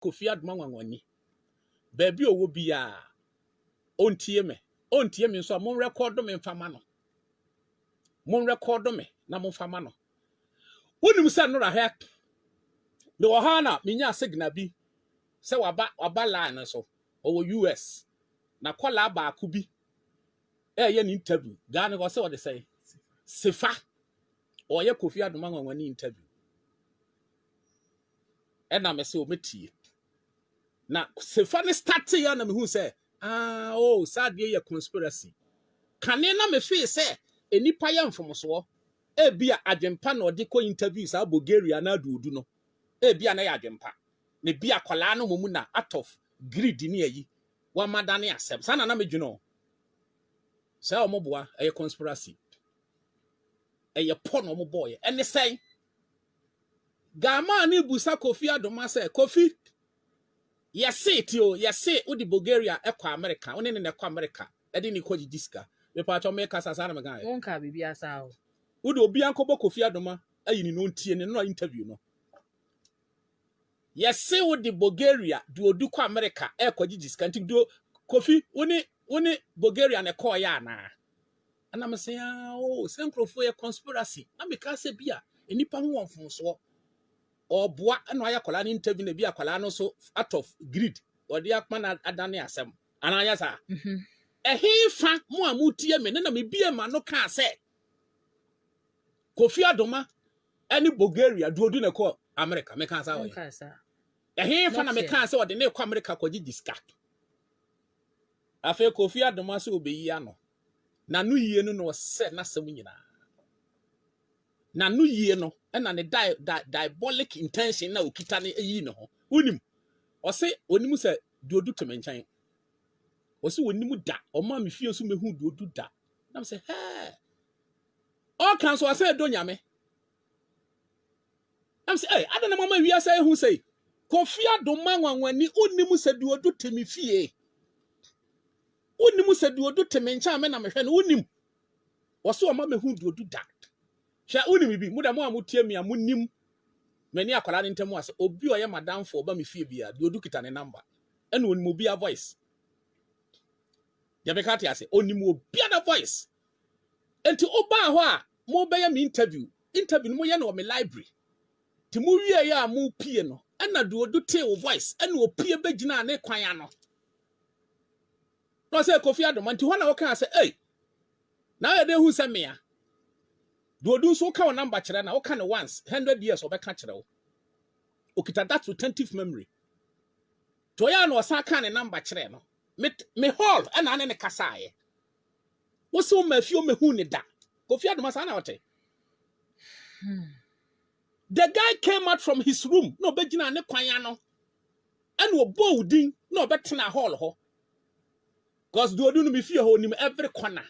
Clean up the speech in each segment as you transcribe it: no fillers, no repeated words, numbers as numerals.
Kofi Adoma wanwani baby owo bia ontie me so mon record me mfama no mon record me na mon fama no wonim se no ra de ohana minya signal bi se waba line so owo US na kwala ba akubi ye ni interview Ghana go se what they say sefa oye Kofi Adoma wanwani interview na me se o metie na sefa ne start ya na me hu se sad ye conspiracy kane na me feel se enipa ya mfomso bia adwempa na odi ko interviews a Bulgaria na adudu no bia na ya adwempa ne bia kwala no momu na out of greed ni ayi wa madane asem sana na medwuno se omoboa conspiracy porn omoboy ene say gama ni busa Kofi Adoma say Kofi yesi tio yesi udi Bulgaria ekwa America one ne ekwa America edi ni koji diska me pa cho me kasa sana me gan wonka bibia sa o udi obi ankobo Kofi Adoma ayi ni no ntie ne no interview no yesi udi Bulgaria du odu kwa America ekwaji diska nti do Kofi one Bulgaria ne call ya na ana me say senkrofo ye conspiracy na me ka se bia enipa ho wonfonso oboa na aya kwala ni interview na bia kwala no so out of greed odi akma na adane asem ana ya sa ehefa mo amutie me na me bia ma no ka se Kofi Adoma ani Bulgaria du odu ne ko America me ka sa o ehefa na me ka se odi ne ko America ko gigiska afa Kofi Adoma se obeyi ano na no yie no no se na sem nyina na no yie no na ne diabolic intention na okita ne eyi no ho unim o se onim se duodu temenchan o se onim da o ma me fie so mehu duodu da na me se o kan so ase do nyame na me se adana mama wi ase hu sei Kofi Adoma wanwani onim se duodu temi fie onim se duodu temenchan me na me hwe no onim o se o ma mehu duodu da sha unim bi muda mo amutie mi amunim mani akwala ne ntemu ase obi oye madam for ba me fie bia de odu kita ne number ene onim obi a voice ya be kati ase onim obi a voice enti oba ho a mo be ya me interview no mo ye na o me library ti mo wie ya mo pie no ena de odu te o voice ene opie begina ne kwan ano no say Kofi Adoma nti ho na wo kan ase na ya de hu se me ya do do so ka number kire na wo ka ne once 100 years obeka kire wo okita that retentive memory to ya no sa ka ne number kire no me hall na ne kasaye wo so ma fio mehu ne da Kofi Adoma sa na wote the guy came out from his room no begina ne kwan ano and wo bolding no betena hall ho cause do no me fie ho nim every corner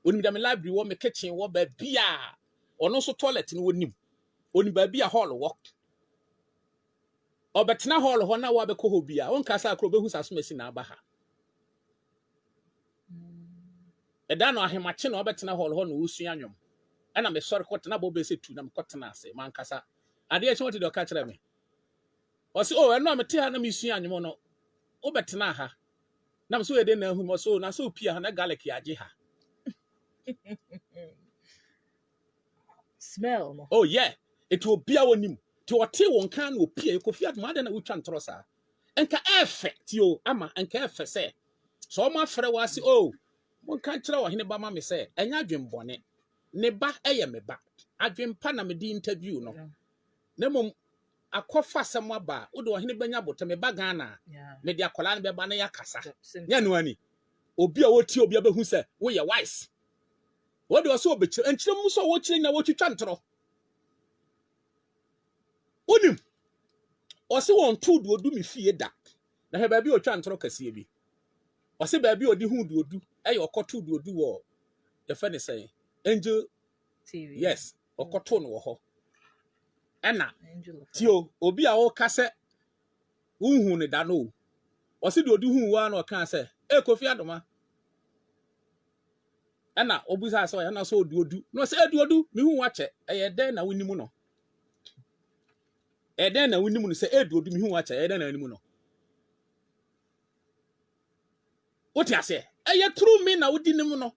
onim da me library wo me kitchen wo ba bia ono so toilet ni wonim oni ba bia hall wo obetena hall ho na wo be ko ho bia won kasa akro be hu saso masi na aba ha eda no ahemache na obetena hall ho no usua nwom ana me sori kotena bo be se tu na me kotena ase man kasa ade e chwote de ka kire me o se eno me te ha na me usua nwom no obetena ha na me so ede na hu mo so na so pia ha na garlic ya je ha smell no oh yeah it will be our nim ti ote won kan no pie Kofi Adoma de na wo twa ntro sa enka effect yo ama enka effect se so ma frɛ wase won kan kire Oheneba ma me se enya adwembone ne ba eye me ba adwempa na me di interview no na mom akofa asɛm aba wo de Oheneba nya bote me ba Ghana me de akola ne be ba na ya kasa nya no ani obi a woti obi abehu se wo ye wise wo de so obekire enkyire mu so wo kire na wo twitwa ntro onim o se won to do odu me fie da na he ba bi o twa ntro kase bi o se ba bi odi hu do odu e okoto do odu wo the funny say Angel TV yes okoto no wo ho ena tio obi a wo kase hu ne da no o se do odu hu wa na o kan se Kofi Adoma ena obusa se o ya na so odu no se odu me hu wa che e den na wonimu no then na woni mu say eduodu mi hu acha then na animu no what you say eye true me na wodi nim no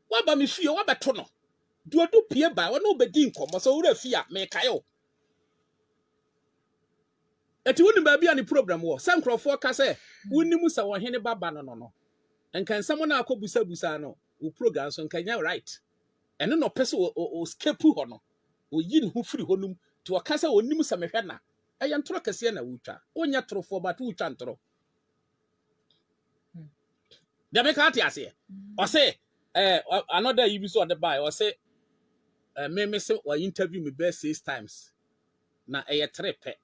wa ba me fie wa beto no duodu pie ba wo no bedi nkomo so wura fie a me kayo eti woni ba bia ni program wo san crofo ka say woni mu sa Oheneba baba no enkan samo na akobusa busa no wo program so nkanya right eno no pese o escape ho no o yi ne ho firi honum to o ka say woni mu sa mehwe na eye ntoro kase na wutwa onya torofo ba to wutwa ntoro de me ka ati ase o say another you be so on the buy or say me say or interview me best 6 times na eye trepe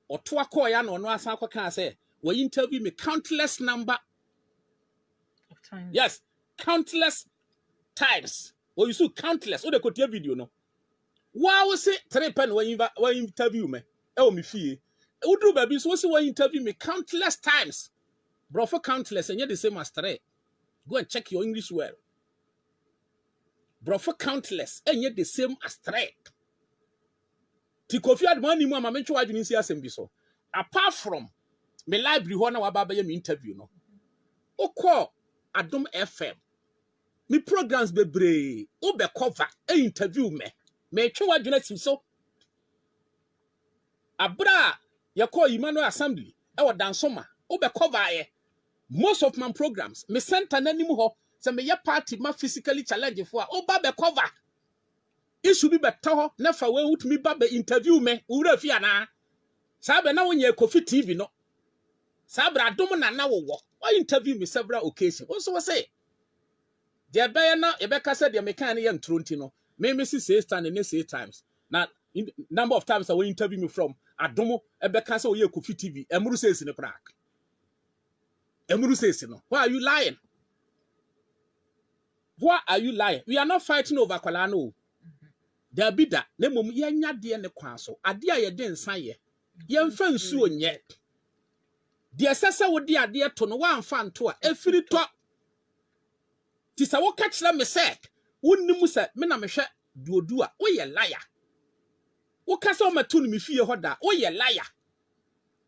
or to akọ ya no asan akọ say we interview me countless number of times. Yes, countless times. Or you see countless. O de kotia video no. Wow, say trepe no we interview me. E o me fie. O do baby so say we interview me countless times. Bro for countless and you the same as three. Go and check your English well. Bro for countless and yet the same as three. Ti Kofi Adoma ni mu ama mencho adwini si asem bi so. Apart from me library ho na wa ba me interview no. Okọ Adom FM. Me programs bebre. O be cover e interview me. Me twa wadwina sim so. Abra ye call Emmanuel Assembly e wo dansoma. O be cover ye. Most of my programs me center nanim ho se me ye party ma physically challenge for o ba be cover. It should be better ho na fa we wut me ba be interview me ura fi ana. Sa be na wonye Kofi TV no. Sa bra Adom na wo interview me several occasions. Also say there be na e be ka say the mekan ye ntronti no. Me see 6 times and 6 times. Now number of times I will interview me from Adom e be ka say o ye Kofi TV. Emuru says in the crack. Emuru says no. Why are you lying? Why are you lying? We are not fighting over Kwalano. There be that. Ne mum ye nya de ne kwan so. Ade a ye de nsan ye. Ye mfa nsuo nye. De sese wo de ade to no wa mfa nto a efiri to. Ti sa wo ka kire me se wonnim se me na me hwe duodu a wo ye liar. Wo ka se o matu no me fie ho da wo ye liar.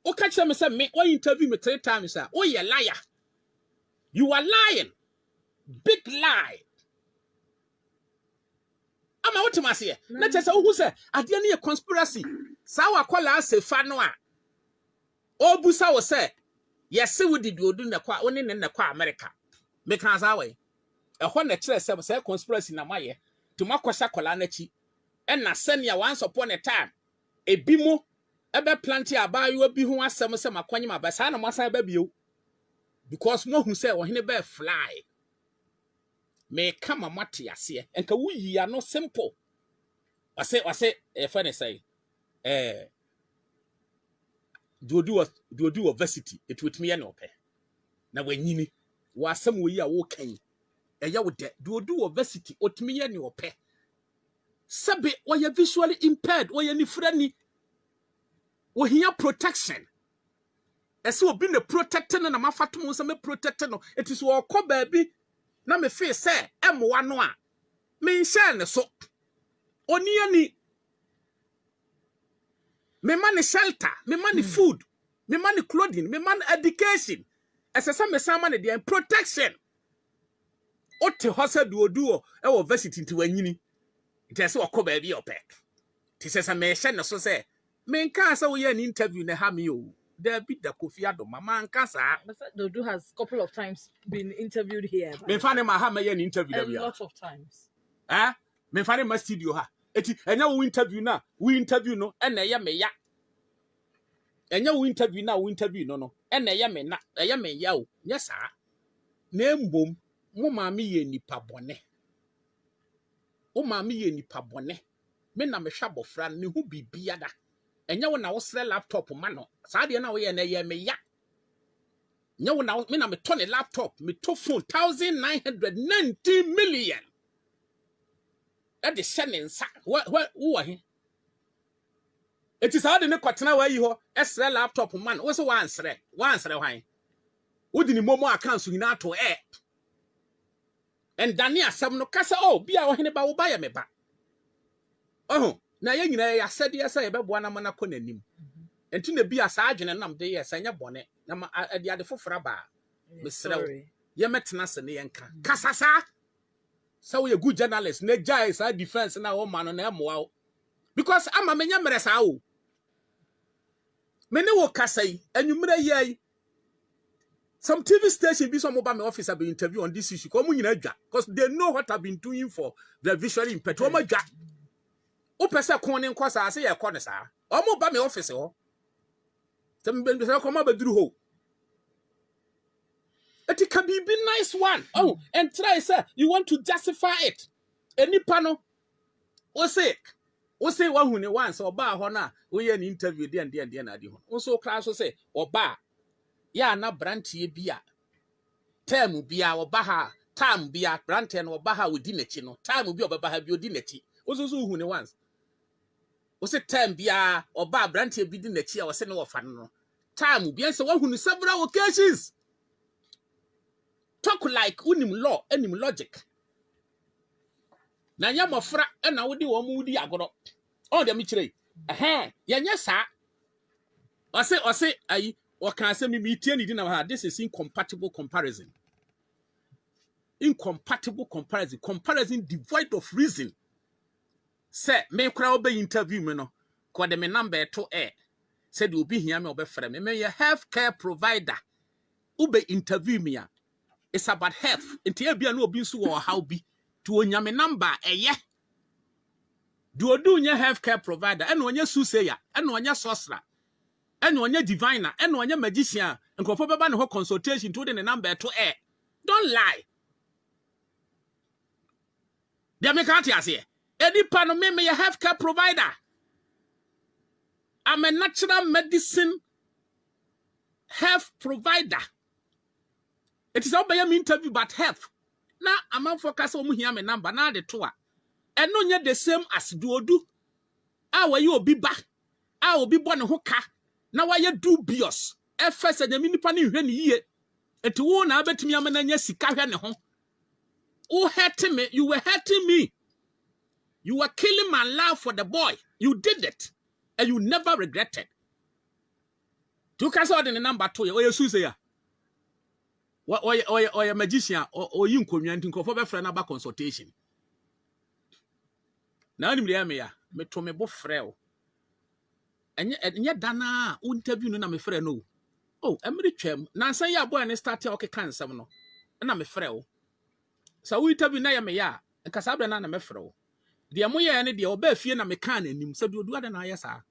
Wo ka kire me se me wo interview me 3 times a wo ye liar. You are lying. Big lie. Ama what ma say na che say ohu say ade na ye conspiracy sa wa kwala asefa no a obusa wo say yes we did odu na kwa oni ne na kwa America me kan za we ho na kire say conspiracy na maye to makwasa kwala na chi e na senia once upon a time ebi mo ebe plant abayo bi hu asem se makwanye ma ba sa na masan ba bio because mo hu say Oheneba fly. Me kama mati ase enka wuyi ya no simple wase fene say do varsity it with me no pe na wanyini wasem wo yi a wo kan eya wo de do varsity otimi ye ne ope sabe wo ya visually impaired wo ya ni frani wo hia protection ese obi ne protect na mafatom so me protect no it is wo ko baabi na me feel say emwa no a me nhyɛ ne so oni ani me man shelter me man food me man clothing me man education esese me sama ne dey protection ote hose duoduo e wo varsity nti wanyini nti ese okoba bi opek ti sese me hye ne so say me nka asa wo ye an interview ne ha me o there be the Kofi Adoma man kasa. Dodo has a couple of times been interviewed here. Me find him ha me an interview a lot of times. Me find him studio ha. Eti enya we interview na, we interview no, ena ye me ya. Enya we interview na, we interview no. Ena ye me na, ye me ya o. Nya sa. Na mbom, mo maami ye nipa bone. O maami ye nipa bone. Me na me hwa bofra ne hu bibia da. Enya wo na wo sre laptop ma no. Sa de na wo ye na ye me ya. Nya wo na me na me to ne laptop, me to phone 1990 million. That is sending sa. Who are he? It is hard to kwatena wa yi ho. Esre laptop man. Wo so wan sre hwan. Wo di ni momo account so nyina to e. And Daniel asem no kasa oh bia Oheneba wo ba ye me ba. Oh, na ye nyina ya sede ya say beboa na mana kɔ nanim enti na bi asa adwene nam de ye sanya bɔne na ma ade ade fofora ba mesrew ye metena se ne yenka kasasa so we a good journalist na jai sa defense na wo ma no na emoa wo because ama menya mere sa wo mene wo kasai anwumre yai some TV station be some about my office have been interview on this issue come nyina dwa because they know what I've been doing for the visually impaired o ma dwa o pese kon ne nkwasa ase ye kɔ ne sa o mo ba my office ho tem be se come abaduru ho it can be nice one. Oh, and try, sir. You want to justify it. Any panel. O say one who once or bar hona. We an interview the and also class will say, or bar. Ya na branty beer. Term beer or baha. Time beer, branten or baha with dinner chino. Time will be over baha your dinner tea. Also, who once. Was it time beer or bar branty be dinner tea or send off fan. Time will be so one who several occasions. Talk like unim law, enim logic. Na nya mofra e na wodi wo mu di agoro. On dem chire. Yanya sa. Ose ayi, o kan say me tie ni di na ha. This is incompatible comparison. Incompatible comparison. Comparison devoid of reason. Say me kra obe interview me no. Ko de me number to air. Said you be here me obe frɛ me. Me healthcare provider. Ube interview me ya. It's about health. Inti ebia no obi nso wo how bi to onyame number eye. Do odu nya healthcare provider eno onye suseya, eno onye sorcerer, eno onye diviner, eno onye magician, nkofo beba ne ho consultation to the number to air. Don't lie. They make out here. Edi pa no me healthcare provider. I'm a natural medicine health provider. It is all by me interview but health. Now I'm on focus on here my number now the tour. And no yet the same as do. How are you be back? I will be born a hooker. Now why you dubious? At first at the mini panny when ye and to one I bet me a man and yes, oh hurting me, you were hurting me. You were killing my love for the boy. You did it. And you never regretted. Took us out in the number 2 or your Susia. Or a magician or you community for a friend about consultation. Now, I'm me to me both frail. And yet, Dana, interview no, I'm friend. No. Oh, I'm rich. Now, say ya boy and start okay, cancer. No, and I'm a frail. So we interview na me ya, and Casabana, I'm a frail. The amoya and the obey fear na me can and him said you do that and I sir.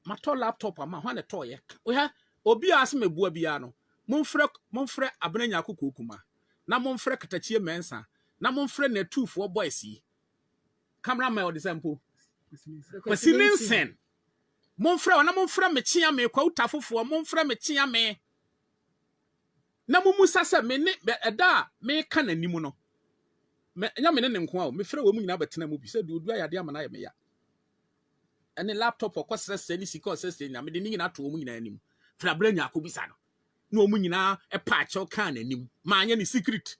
My tall laptop, I'm a toy. We have Obi ask me Buabiano. Monfre abrenya kokokuma na monfre katachie mensa na monfre na 2 for boys yi cameraman o example Kwesininsen monfre na monfre me chia me kwa utafofo monfre me chia me na mumusa se me ne eda me ka nanim no me nya me ne nko a me frɛ wo mu nyina betena mu bi se de odu ayade amana ya me ya ene laptop okosere se ni sika osese nya me de nyina to wo mu nyina anim fra abrenya akobisa no no mu nyina e patcho kan anim ma anya ni secret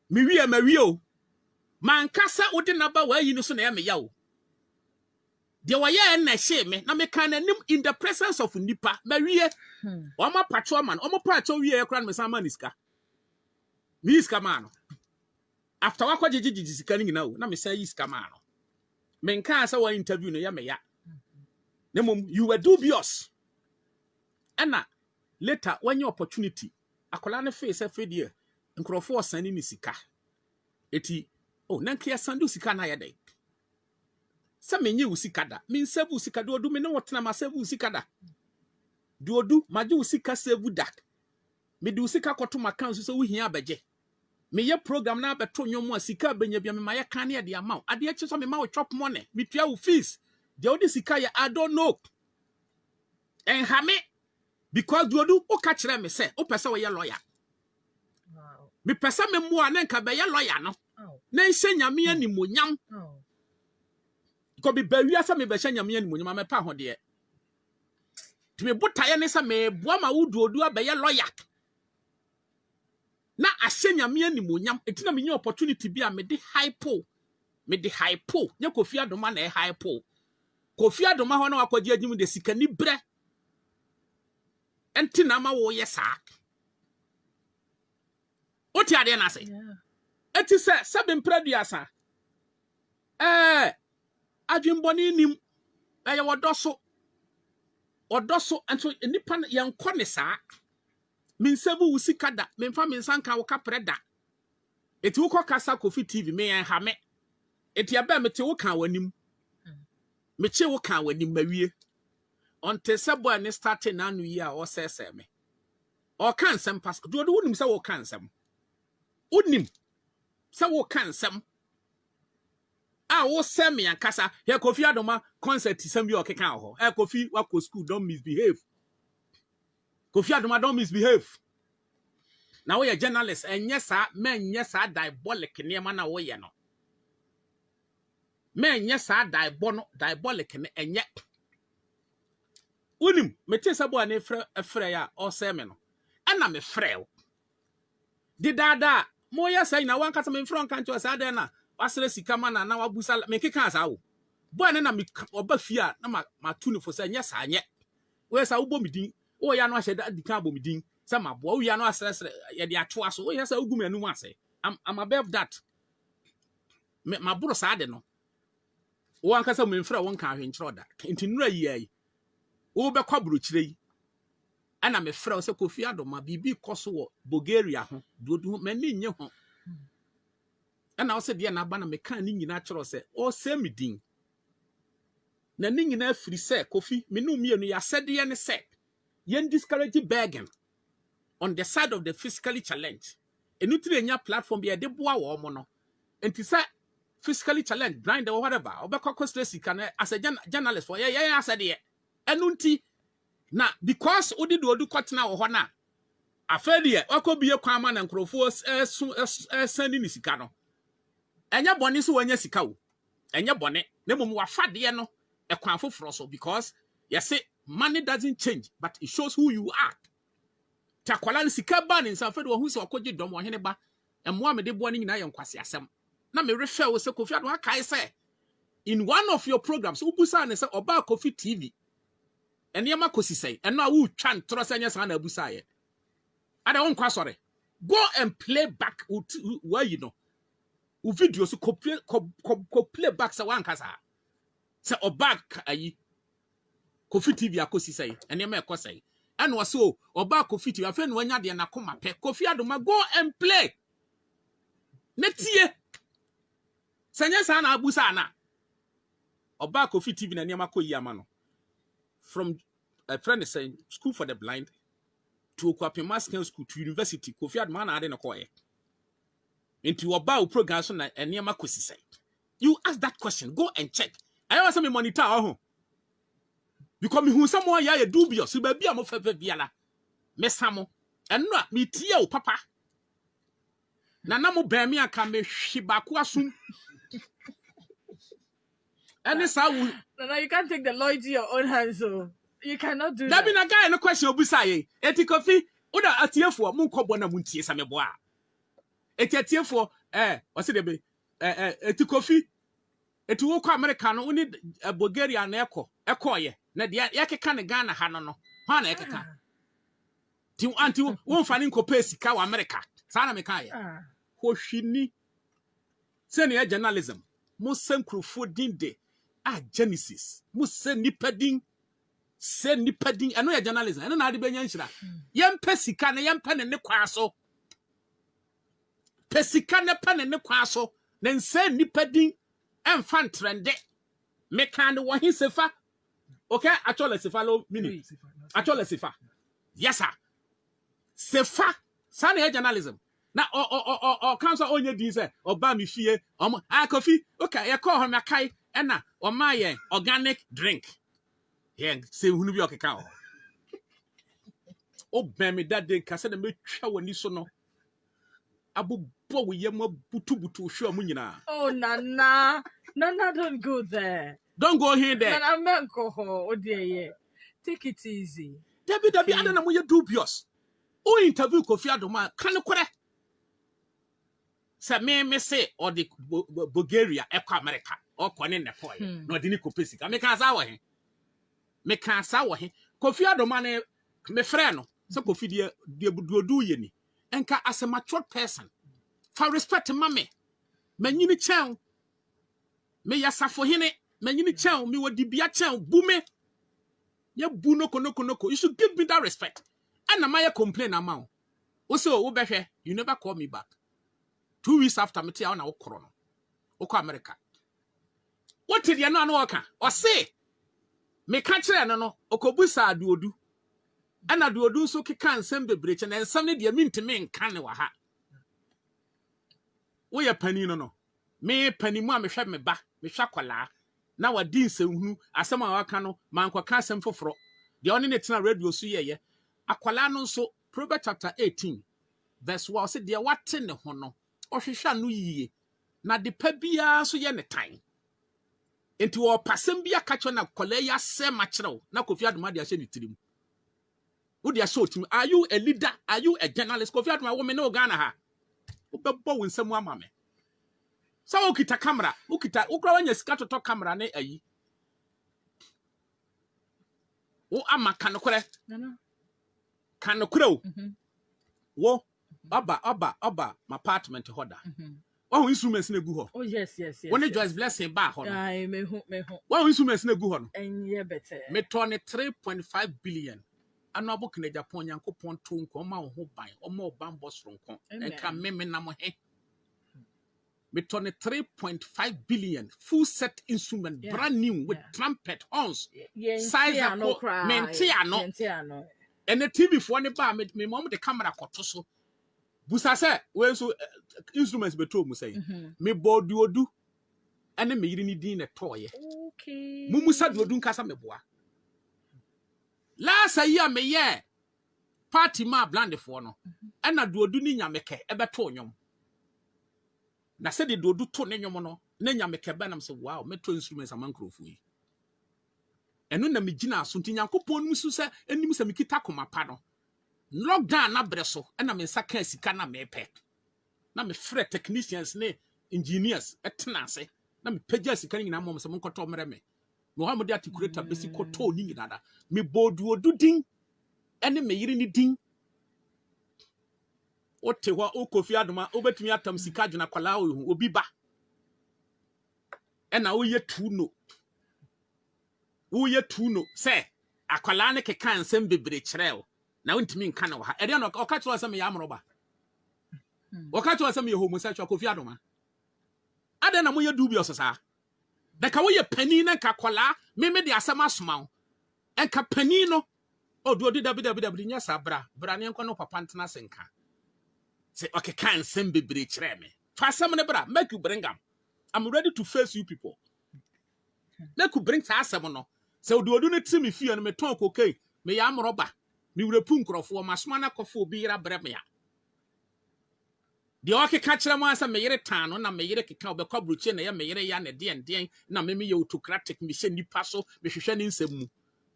me wie ma wie o man kasa odi na ba wa yi no so na ya me ya o de wa ya na hye me na me kan anim in the presence of nipa ma wie o ma patcho man o mo patcho wie e kra me sama niska mi iska man after wa kwagegigi sika ni nyina o na me say iska man no me kan sa wa interview no ya me ya nemom you were dubious ana later when your opportunity akola ne face afedie nkrofo osane ni sika eti oh nankria sandu sika na yede sa menye usika da min sevu sika do odu me no wotena ma sevu sika da do odu maje usika sevu da me du sika koto makan so wo hia abeje me ye program na abeto nyomo sika benya bia me maye kan ne de amount ade echi so me ma wo chop money me tua wo fees de odi sika ya I don't know en hame because duodu o ka kire me say o pese wo ye lawyer wow me pese me mu an nka be ye lawyer no na nhye nyame animonyam ko be bawia se me be hye nyame animonyam me pa ho de ti me botaye ne se me boa ma wo duodu abe ye lawyer na ahye nyame animonyam etina me nye opportunity bi a me de hypo me de hypo nye Kofi Adoma na hypo Kofi Adoma ho na akwaji agim de sikani bre enti na ma wo ye sa oti ade na say eti se be mpraduasa adwemboni nim eye wodoso ento nipa ye nkɔ ne saa minsebu usikada memfa minsanka wo kapreda eti wo kasa Kofi TV me yan ha me eti aba mete wo kan wanim meche wo kan wanim mawie onte sebo ne start na anu yi a o sese me o kan sem pas do wonim se wo kan sem wonim se wo kan sem a wo sem yan kasa he Kofi Adoma concert sem bi o keka ho Kofi wa ko school don't misbehave Kofi Adoma don't misbehave na wo ye journalist enye sa menye sa diabolic niema na wo ye no menye sa diabolic ne enye unim mete sabo ane frɛ ya o se me no ana me frɛ wo di dada mo ya sai na wan kasa me frɛ nka ncho sa da na wasere sika mana na wabusa me keka sa wo bo ane na me oba fia na ma tu ne fo sa nye sa nye we sa wo bɔ midin o ya no ahye da di kan bɔ midin sa ma bo wo ya no asresre ye de ato aso o ya sa ogu me anu ase I'm above that ma buru sa de no wo an kasa me mfra won kan hwenkyerɛ da nti nura yi ai wo be kwaburu kyire yi ana me frɛ wo sɛ Kofi Adoma bibi kɔso wɔ Bulgaria ho dodo mani nye ho ana wo sɛ de na ba na me kan ni nyina kyerɛ sɛ o sɛ midin na ni nyina afiri sɛ Kofi me no mienu ya sɛde ne sɛ yen discourage begging on the side of the physically challenged enutire nya platform bi e de boa wo mo no enti sɛ physically challenged blind or whatever obekɔ stress can as a journalist for yeah asɛde enunti na because odi do odu kɔtena wo hɔ na afɛdeɛ wakɔbie kwan ma na nkrofo sani ni sika no enya bɔne so wanya sika wo enya bɔne na mum wafade no ekwan foforo so because you say money doesn't change but it shows who you are takwala sika ba ni nsa fɛde wo hu sɛ ɔkɔgye dɔm Oheneba emmoa me de boa ni nyina yɛ nkwase asɛm na me refer wo sɛ Kofi Adoma kai sɛ in one of your programs ubusa ne sɛ oba Kofi TV enema kosi sɛ eno a wo twa ntoro sɛ nya sa na abusa ye ada won kwa sɔre go and play back where you know u video so ko play back sɛ wan kasa sɛ oba ayi Kofi TV akosi sɛ enema e kɔsɛ eno wɔ so oba Kofi TV afɛ no anya de na koma pɛ Kofi Adoma go and play netie sanya sa na abusa na oba Kofi TV na niam akoyi ama no from a friend saying school for the blind to Okwapema school to university Kofi Adoma na ade na koye into oba program so na niam akosi say you ask that question go and check I want some monitor ho because me hu someone ya dubious ba bia mo fefe biala mesamo eno a me tie o papa na mo ban me aka me hwibako asum any sa no, you can't take the law into your own hands, so you cannot do that. That be na guy no question obusa ye. Eti Kofi, oda atiefo mun kɔbɔ na mun tie sa me boa. Eti atiefo wase de be eti Kofi, eti wo kɔ America no uni Bulgaria na ɛkɔ ye. Na de yakeka ne Ghana ha no. Ha na yakeka. Ti anti wo mfa ne nkɔpɛ sika wɔ America. Sa na me ka ye. Ho hwini. Se ne journalism. Mo senkrofo dinde. Genesis musa nipadin se nipadin eno ya journalism eno na ade benya nhira yem pesika ne yem pe ne kwa so pesika ne pe ne kwa so ne nse nipadin emfa trende me kan wo hisefa okay actually sefa lo mini actually sefa yes sir sefa sa na journalism na o council onye din se oba mi fie Kofi okay ye call him akai ena omaye organic drink yeah say hunu bi okeka o ben me that day kase na metwa wani so no abobɔ wo yam butu hwe amu nyina oh nana don't go there, don't go here there nana menko ho odie take it easy dabi ada na mo ye dubious o interview Kofi Adoma kan kore Say me say or the Bulgaria Eco America or Conin Nepal no dini kopesika me kan sa wo he me kan sa wo he Kofi Adoma ne me frɛ no say Kofi de budu ye ni enka as a mature person for respect mame manyini chen me yasafo hene manyini chen me wodi bia chen bu me ye bu noko you should give me that respect and na my complain amount also wo behwe you never call me back 2 weeks after me tia na wo koro no wo ko America what did you know no oka o say me ka kire no no okobusa aduodu ana aduodu so keka nsem bebreche na nsem ne de mintime nka ne wa ha wo ye pani no me pani mu a me hwe me ba me hwa kwala na wadi nsehunu asem a waka no mankwa ka asem foforo de oni ne tena radio so ye akwala no nso Proverbs chapter 18 verse 1 say de wate ne ho no ohwehwa no yiye na de pa bia so ye ne tan enti wo pasem bia ka cho na kwala ya se ma kirew na Kofi Adoma de ahye ne tirim wo de ahye otim are you a leader are you a journalist Kofi Adoma wo me no Ghana ha wo bebo wo nsam ama me sa wo kita camera wo kita wo kra wanya sika toto camera ne ayi wo ama kanokore kanokore wo aba my apartment hoda wo instruments na gu ho oh yes when Joyce blessing ba ho no ai me hu wo instruments na gu ho no enye better me turn 3.5 billion ano abok na Japan yankopon to nko ma wo ho ban o ma oban bosronko enka meme na mo he me turn 3.5 billion full set instrument brand new with trumpet horns size no mentiano and the TV for ne ba me mom the camera koto so busa say we so instruments beto mu say me bodu odu ene me yiri ni din na toye okay musa duodu nkasa me boa last year me ye party ma blande for no ena duodu ni nyameke ebeto nyom na se de duodu to ne nyom no na nyameke ba nam se wow meto instruments amankrofo yi eno na me gina aso nti Nyankopon mu se enim se me kita koma pa no lockdown na bre so ena me saka sika na me pe na me frɛ technicians ne engineers etena ase na me pagya sika nyina mom se monkoto mre me Muhammad articulator besi koto ni nyina da me bodu odudin ene me yiri ni din o te ho o Kofi Adoma obetumi atam sika dwena kwala o obi ba ena o ye tuno se akwala ne keka nsem bebre kyerɛw na wontimi nka na ha ere na oka kyerɛ sɛ me ya amroba oka kyerɛ sɛ me homosexual Kofi Adoma ade na mo ye dubious sa da ka wo ye pani na ka kwala me de asɛm asoma wo enka pani no o do dabi nya sabra bra ne enko no papa ntena senka se okeka nsem bebre kyerɛ me fa asɛm ne bra make you bring am I'm ready to face you people make you bring sa asɛm no se odu ne timi fie no me ton kokei me ya amroba me wurepu nkrofo masoma na kofo obi yira bre me ya de okeka kyerɛ mo ansa me yire tan no na me yire keka obekwa bruche na ya me yire ya ne den na me ye autocratic me hye nipa so me hwehwɛ ne nsɛm mu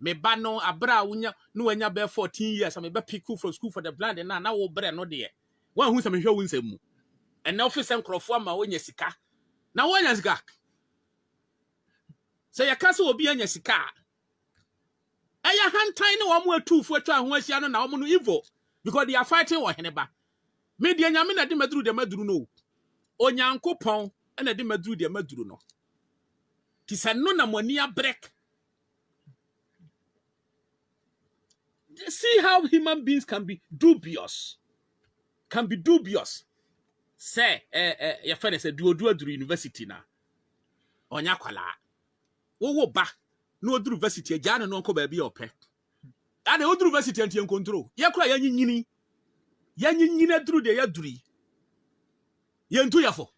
me ba no abra wonya no wanya be 14 years me be pick from school for the blind na wo bre no de wan hu se me hwɛ wo nsɛm mu and na office nkrofo ama wonya sika na wonya sika se yakase obi anya sika aya hantan ne wo mo atufu atwa ho asia no na wo no evil because they are fighting Oheneba me de nyame na de maduru no Onyankopon na de maduru no ti se no na moni break. See how human beings can be dubious say your friend say duodu aduru university na onya kwala wo ba no oduru university agya no nko ba bi opɛ ade oduru university antie control ye kura yanyinyini aduru de ya duri ye ntu yafo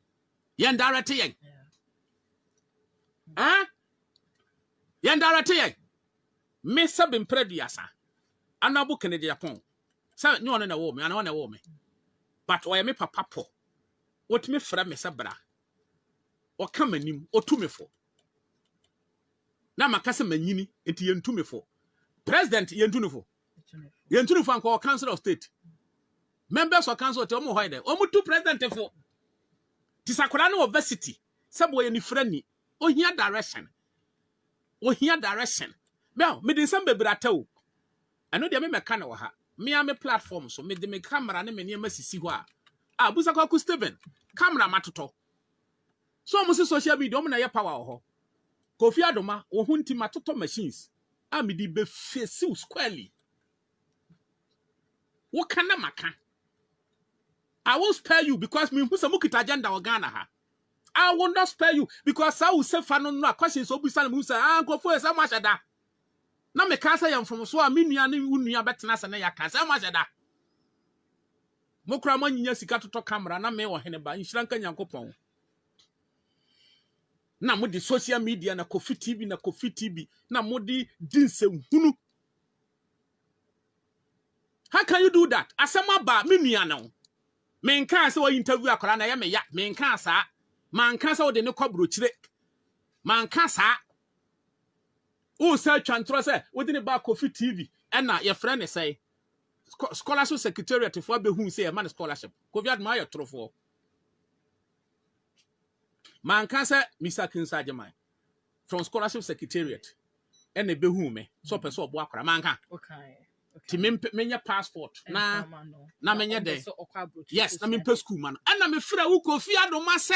ye ndarate ye ye ndarate ye me sabem prediasa anabu kene de Japan sa nyo na wo me ana na wo me but o ye me papa po wotime fra me sabra o kamanim o tumefo na makase manyini enti ye ntumefo president ye ntunufo anko council of state members of council te omo hoide omo tu president fo Tisakora no obesity. Sabo ye ni frani. Ohia direction. Ohia direction. Well, me de some bebrata o. Ano de me meka na wo ha. Me a me platform so me de me camera na me ne masisi ho a. Ah, busa kwaku Steven. Camera matoto. So mo se social media mo na ye power ho. Kofi Adoma, wo hunti matoto machines. Ah, me di be face squarely. What can maka? I will spare you because me who some agenda or Ghana ha. I will not spare you because I will say fanon no questions so be san mu say go for so much da. Na me ka say am from so a me nua ne unua betena se na ya ka say much da. Mo kura ma nyinya sika toto camera na me Oheneba nhyiranka Nyankopon. Na mo di social media na Kofi TV na mo di dinsem hunu. How can you do that? Asema ba me nua na. Me nka say we interview akora na ya me ya. Me nka sa. Man can say de ne kwabro chire. Man ka sa. O say twantro say we de ne ba Kofi TV. E na your friend say scholarship secretariat for be hu say a man scholarship. Kofi Adoma your trofo. Man can say Mr. Kinsajamai from scholarship secretariat. And be hu me. So person obo akora man kan. Okay. Ti menya passport na menya de. Yes, na me school man. And na me frɛ wo Kofi Adoma say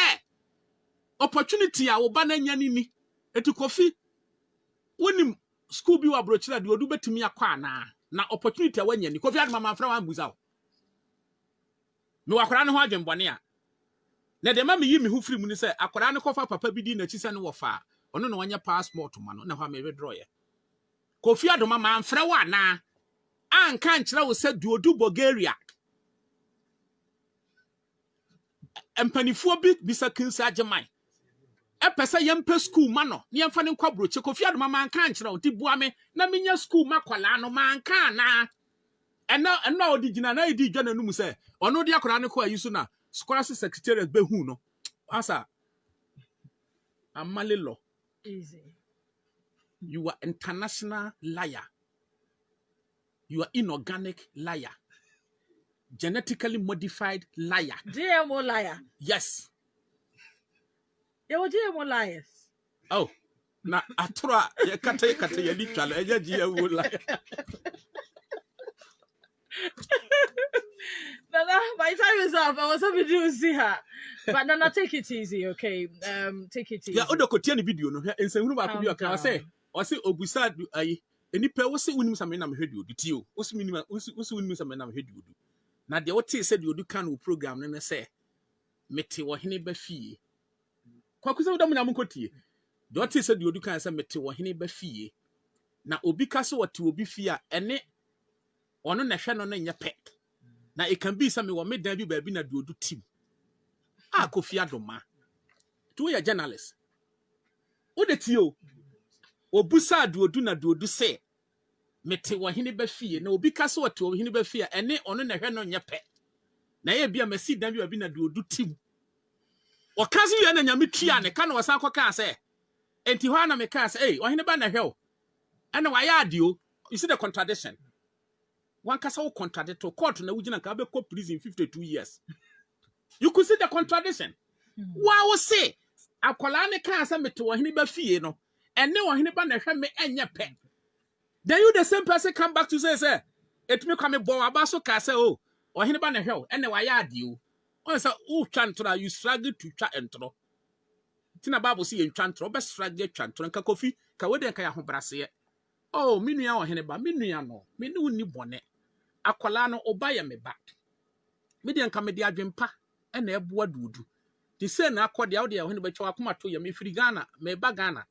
opportunity a wo ba na nya ni eti Kofi wonim school bi wa brochira de odu betimi akwa na opportunity a wanya ni Kofi Adoma man frɛ wan buza wo me wakora ne ho adwenbone a na de ma me yi me hu firi mu ni say akora ne kofa papa bi di na chi se ne wo fa ono no wanya passport ma no na ho me withdraw ye Kofi Adoma man frɛ wa na anka nkyerɛ wo sɛ duodu Bulgaria empanifuo bi bisa kinsa agyeman epese yempe school ma no ne yemfa ne kwabroche Kofi Adoma man ka nkyerɛ wo ti bua me na menya school makwala no man ka na ɛna odi gina na edi dwa nanum sɛ ɔno de akora ne ko ayi so na scholarship secretariat behu no asa amalelo easy. You are international liar. You are inorganic liar. Genetically modified liar. GMO liar. Yes. There were GMO liars. Oh, na atura ye kata ye litwala eja GMO liar. Nana, my time is up. I was hoping to see her. But Nana, take it easy, okay? Take it easy. Yeah, odo kotie ne video no. Ensehunu ba ko bi aka say obusa ayi enipa wo se unim same na me hwedi odu ti o. Wo se unim same na me hwedi odu. Na de wo te se de odu kan wo program ne say mete Oheneba fie. Kwaku se wo dam na mo kotie. De wo te se de odu kan say mete Oheneba fie. Na obi ka se wo te obi fie a ene ono na hwe no na nya pe. Na it can be some me medan bi ba bi na de odu tim. Ah, Kofi Adoma. To we a journalist. Wo de ti o. Obusa de odu na de odu say mete Oheneba fie na obi ka se wo te Oheneba fie ene ono na hwe no nya pe. Na ye bia masi dan bi na de odu tim. O kazi ye na nyame tua ne ka na wasan koka say enti ho na me ka say Oheneba na hwe o. Ena wa ya ade o. You see the contradiction. One kasa wo contradict court na wugina ka be ko prison 52 years. You could see the contradiction. Wow say akola ne ka say mete Oheneba fie no. Ene Oheneba na hwe me enye pe. Then you the same person come back to say etumi kwa me bo aba so ka say oh Oheneba na hwe o ene wa ya ade o. On say o twa ntro you struggle to twa ntro. Tina Bible say you twa ntro be struggle twa ntro nka Kofi ka we den ka ya ho brase. Oh me nua Oheneba me nua no me ne uni bone. Akola no obaye me ba. Me de nka me de adwempa e na eboa dudu. Ti se na akode awde ya Oheneba twa akoma to ya me firi Ghana, me ba Ghana.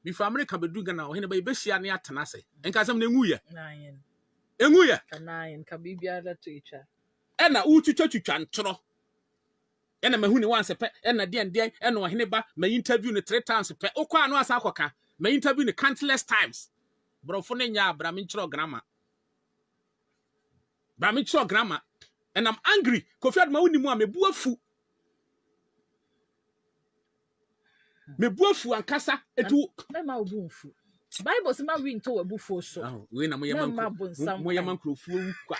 Me fa America bedu Ghana Oheneba e behia ne atena se. Enka asem na enguye. Nine. Enguye. Nine ka bibia da to each. E na utwitwa ntro. E na mahu ne wanse pe, e na den e na Oheneba me interview ne 3 times pe. Okwa anu asa akoka. Me interview ne countless times. Brofo ne nya abra me nchiro grammar. But I'm sure grammar, and I'm angry. Kofi Adoma wuni mu a me buafu. Me buafu ankasa etu. Na ma obufu. Bible say ma wi nto obufu so. We na mo yaman. Mo yaman krofu kwa.